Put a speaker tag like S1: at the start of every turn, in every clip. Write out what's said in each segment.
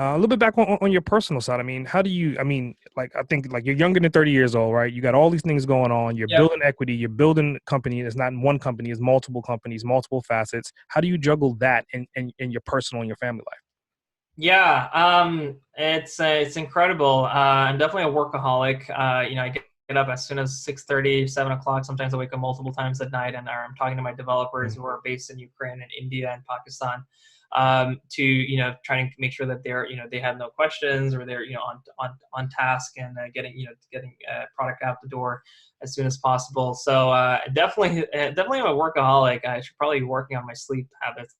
S1: A little bit back on your personal side. I mean, how do you, I mean, like, I think like you're younger than 30 years old, right? You got all these things going on. You're
S2: Yep.
S1: building equity. You're building a company. It's not one company, it's multiple companies, multiple facets. How do you juggle that in your personal and your family life?
S2: Yeah, it's incredible. I'm definitely a workaholic. I get up as soon as 6:30, 7 o'clock. Sometimes I wake up multiple times at night, and I'm talking to my developers who are based in Ukraine and India and Pakistan, to trying to make sure that they have no questions, or they're on task, and getting product out the door as soon as possible. So definitely I'm a workaholic. I should probably be working on my sleep habits.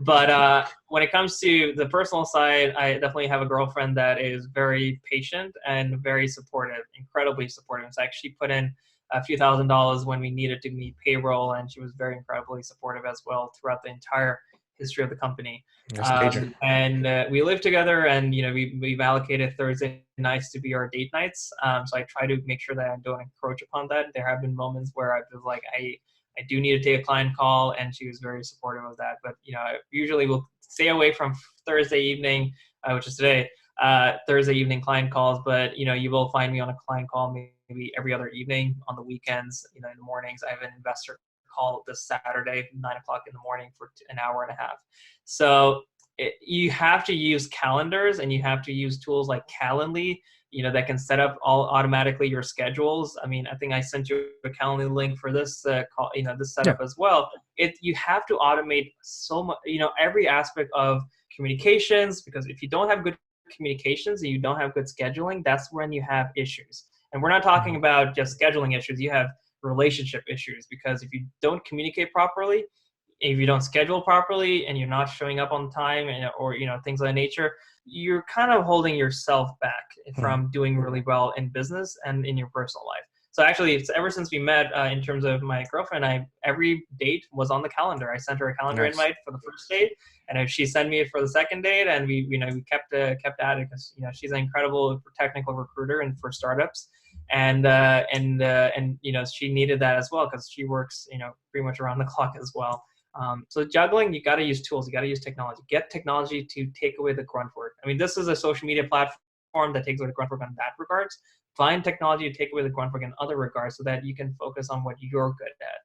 S2: But when it comes to the personal side, I definitely have a girlfriend that is very patient and very supportive, incredibly supportive. So she put in a few $1,000s when we needed to meet payroll, and she was very incredibly supportive as well throughout the entire history of the company.
S1: That's major.
S2: And we live together, and we've allocated Thursday nights to be our date nights. So I try to make sure that I don't encroach upon that. There have been moments where I feel like I do need to take a client call, and she was very supportive of that. But I usually will stay away from Thursday evening, which is today, Thursday evening client calls. But you will find me on a client call maybe every other evening on the weekends. In the mornings, I have an investor call this Saturday, 9 o'clock in the morning, for an hour and a half. So you have to use calendars, and you have to use tools like Calendly, that can set up all automatically your schedules. I mean, I think I sent you a Calendly link for this call, this
S1: Yeah.
S2: setup as well. You have to automate so much, every aspect of communications, because if you don't have good communications and you don't have good scheduling, that's when you have issues. And we're not talking about just scheduling issues. You have relationship issues, because if you don't communicate properly, if you don't schedule properly, and you're not showing up on time, or things of that nature, you're kind of holding yourself back from doing really well in business and in your personal life. So actually, it's ever since we met, in terms of my girlfriend, every date was on the calendar. I sent her a calendar
S1: Nice.
S2: invite for the first date, and if she sent me it for the second date, and we kept at it, because she's an incredible technical recruiter and for startups, and she needed that as well, because she works pretty much around the clock as well. So juggling, you got to use tools, you got to use technology. Get technology to take away the grunt work. I mean, this is a social media platform that takes away the grunt work in that regards. Find technology to take away the grunt work in other regards, so that you can focus on what you're good at.